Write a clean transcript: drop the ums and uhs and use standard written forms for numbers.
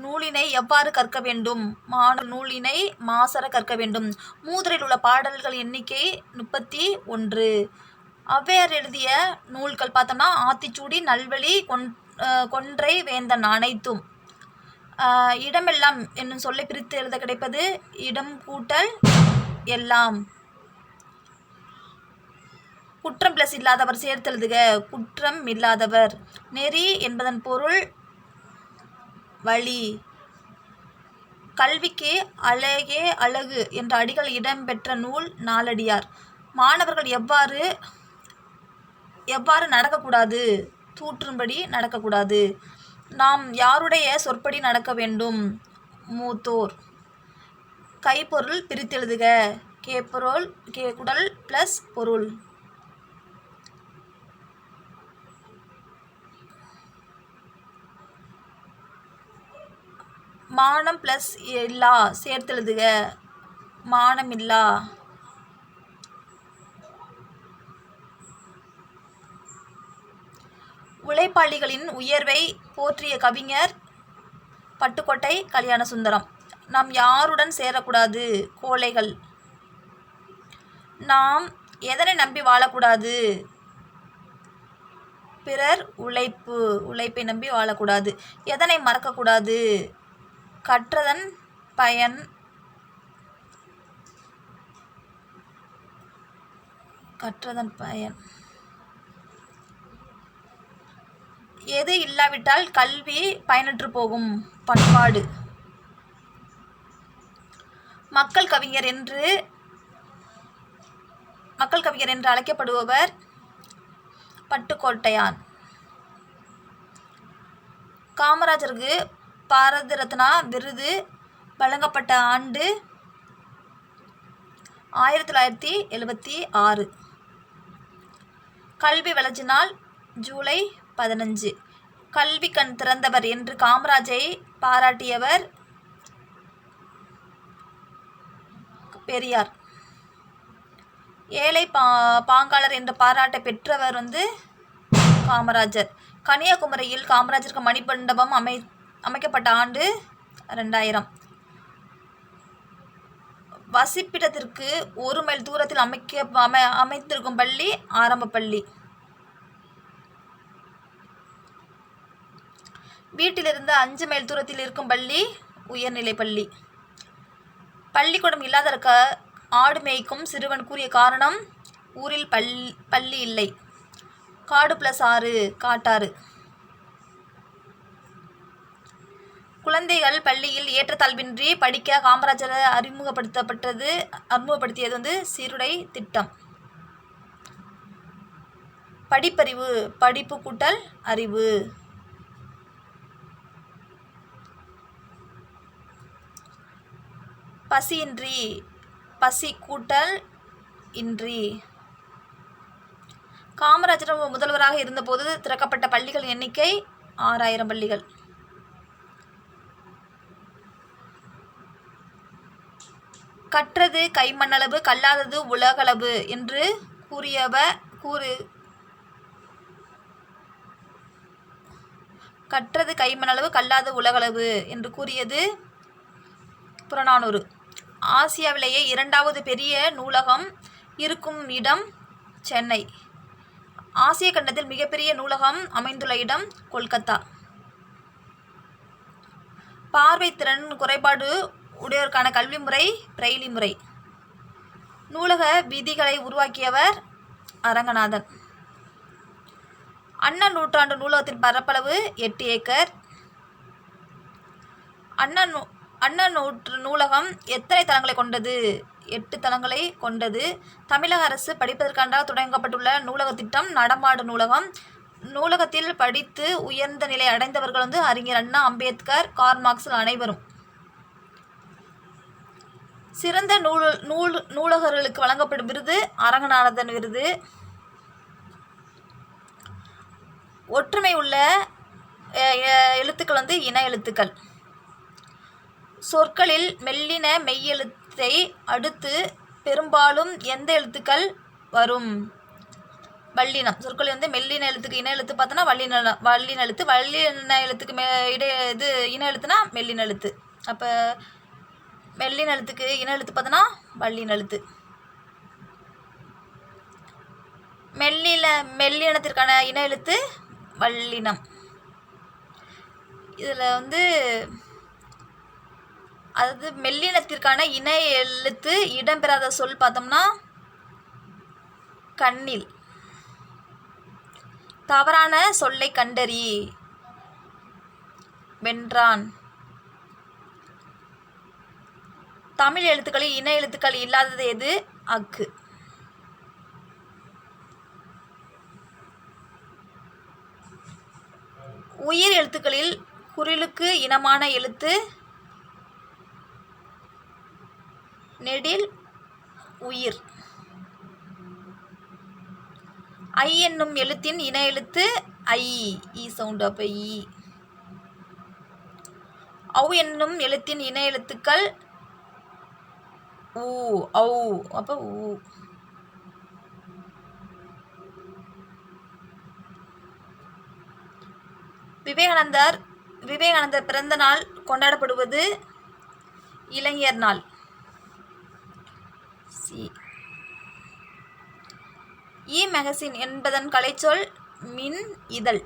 நூலினை எவ்வாறு கற்க வேண்டும்? மாணவர்கள் நூலினை மாசற கற்க வேண்டும். மூதுரையில் உள்ள பாடல்கள் எண்ணிக்கை 31. ஔவையார் எழுதிய நூல்கள் பார்த்தோம்னா ஆத்திச்சூடி, நல்வழி, கொன்றை வேந்தன் அனைத்தும். இடமெல்லாம் என்னும் சொல்லை பிரித்து எழுத கிடைப்பது இடம் கூட்டல் எல்லாம். குற்றம் பிளஸ் இல்லாதவர் சேர்த்தெழுதுக. குற்றம் இல்லாதவர். நெறி என்பதன் பொருள் வழி. கல்விக்கு அழகே அழகு என்ற அடிகள் இடம்பெற்ற நூல் நாலடியார். மாணவர்கள் எவ்வாறு நடக்கக்கூடாது? தூற்றும்படி நடக்கக்கூடாது. நாம் யாருடைய சொற்படி நடக்க வேண்டும்? மூத்தோர். கைப்பொருள் பிரித்தெழுதுக. கேப்பொருள் குடல் பிளஸ் பொருள். மானம் பிளஸ் இல்லா சேர்த்தெழுதுக. மானமில்லா. உழைப்பாளிகளின் உயர்வை போற்றிய கவிஞர் பட்டுக்கோட்டை கல்யாணசுந்தரம். நாம் யாருடன் சேரக்கூடாது? கோழைகள். நாம் எதனை நம்பி வாழக்கூடாது? பிறர் உழைப்பை நம்பி வாழக்கூடாது. எதனை மறக்கக்கூடாது? கற்றதன் பயன். எது இல்லாவிட்டால் கல்வி பயனற்று போகும்? பண்பாடு. மக்கள் கவிஞர் என்று அழைக்கப்படுபவர் பட்டுக்கோட்டையான். காமராஜருக்கு பாரத ரத்னா விருது வழங்கப்பட்ட ஆண்டு 1976. கல்வி வளர்ச்சி நாள் ஜூலை 15. கல்வி கண் திறந்தவர் என்று காமராஜை பாராட்டியவர் பெரியார். ஏழை பாங்காளர் என்ற பாராட்டை பெற்றவர் காமராஜர். கன்னியாகுமரியில் காமராஜருக்கு மணிமண்டபம் அமைக்கப்பட்ட ஆண்டு 2000. வசிப்பிடத்திற்கு 1 மைல் தூரத்தில் அமைத்திருக்கும் பள்ளி ஆரம்ப பள்ளி. வீட்டிலிருந்து 5 மைல் தூரத்தில் இருக்கும் பள்ளி உயர்நிலை பள்ளி. பள்ளிக்கூடம் இல்லாததற்க ஆடு மேய்க்கும் சிறுவன் கூறிய காரணம் ஊரில் பள்ளி இல்லை. காடு பிளஸ் ஆறு காட்டாறு. குழந்தைகள் பள்ளியில் ஏற்றத்தாழ்வின்றி படிக்க காமராஜர் அறிமுகப்படுத்தியது சீருடை திட்டம். படிப்பறிவு. படிப்பு கூட்டல் அறிவு. பசியின்றி. பசி கூட்டல் இன்றி. காமராஜர் முதல்வராக இருந்தபோது திறக்கப்பட்ட பள்ளிகள் எண்ணிக்கை 6000 பள்ளிகள். கற்றது கைமண்ணளவு கல்லாதது உலகளவு என்று கற்றது கைமண்ணளவு கல்லாதது உலகளவு என்று கூறியது புறநானூறு. ஆசியாவிலேயே 2வது பெரிய நூலகம் இருக்கும் இடம் சென்னை. ஆசிய கண்டத்தில் மிகப்பெரிய நூலகம் அமைந்துள்ள இடம் கொல்கத்தா. பார்வை திறன் குறைபாடு உடையோருக்கான கல்வி முறை பிரெய்லி முறை. நூலக விதிகளை உருவாக்கியவர் அரங்கநாதன். அண்ணா நூற்றாண்டு நூலகத்தின் பரப்பளவு 8 ஏக்கர். அண்ணா நூலகம் எத்தனை தளங்களை கொண்டது? 8 தளங்களை கொண்டது. தமிழக அரசு படிப்பதற்காக தொடங்கப்பட்டுள்ள நூலக திட்டம் நடமாடு நூலகம். நூலகத்தில் படித்து உயர்ந்த நிலை அடைந்தவர்கள் அறிஞர் அண்ணா, அம்பேத்கர், கார்ல் மார்க்ஸ் அனைவரும். சிறந்த நூலகர்களுக்கு வழங்கப்படும் விருது அரங்கநாதன் விருது. ஒற்றுமை உள்ள எழுத்துக்கள் இன எழுத்துக்கள். சொற்களில் மெல்லின மெய்யெழுத்தை அடுத்து பெரும்பாலும் எந்த எழுத்துக்கள் வரும்? வல்லினம். சொற்கள் வந்து மெல்லின எழுத்துக்கு இன எழுத்து பார்த்தோன்னா வல்லின எழுத்து. வல்லின எழுத்துக்கு இது இன எழுத்துனா மெல்லின எழுத்து. அப்போ மெல்லின எழுத்துக்கு இன எழுத்து பார்த்தோன்னா வல்லின எழுத்து. மெல்லினத்திற்கான இன எழுத்து வல்லினம். இதில் வந்து அதாவது மெல்லினத்திற்கான இன எழுத்து இடம்பெறாத சொல் பார்த்தோம்னா கண்ணில். தவறான சொல்லை கண்டறி. வென்றான். தமிழ் எழுத்துக்களில் இன எழுத்துக்கள் இல்லாதது எது? அக்கு. உயிர் எழுத்துக்களில் குறிலுக்கு இனமான எழுத்து நெடில் உயிர். ஐ என்னும் எழுத்தின் இன எழுத்து ஐ. ஈ சவுண்ட். அப்போ ஈ. ஔ என்னும் எழுத்தின் இன எழுத்துக்கள் ஊ. ஔ. அப்போ ஊ. விவேகானந்தர் பிறந்த நாள் கொண்டாடப்படுவது இளைஞர் நாள். இ மேகசின் என்பதன் கலைச்சொல் மின் இதழ்.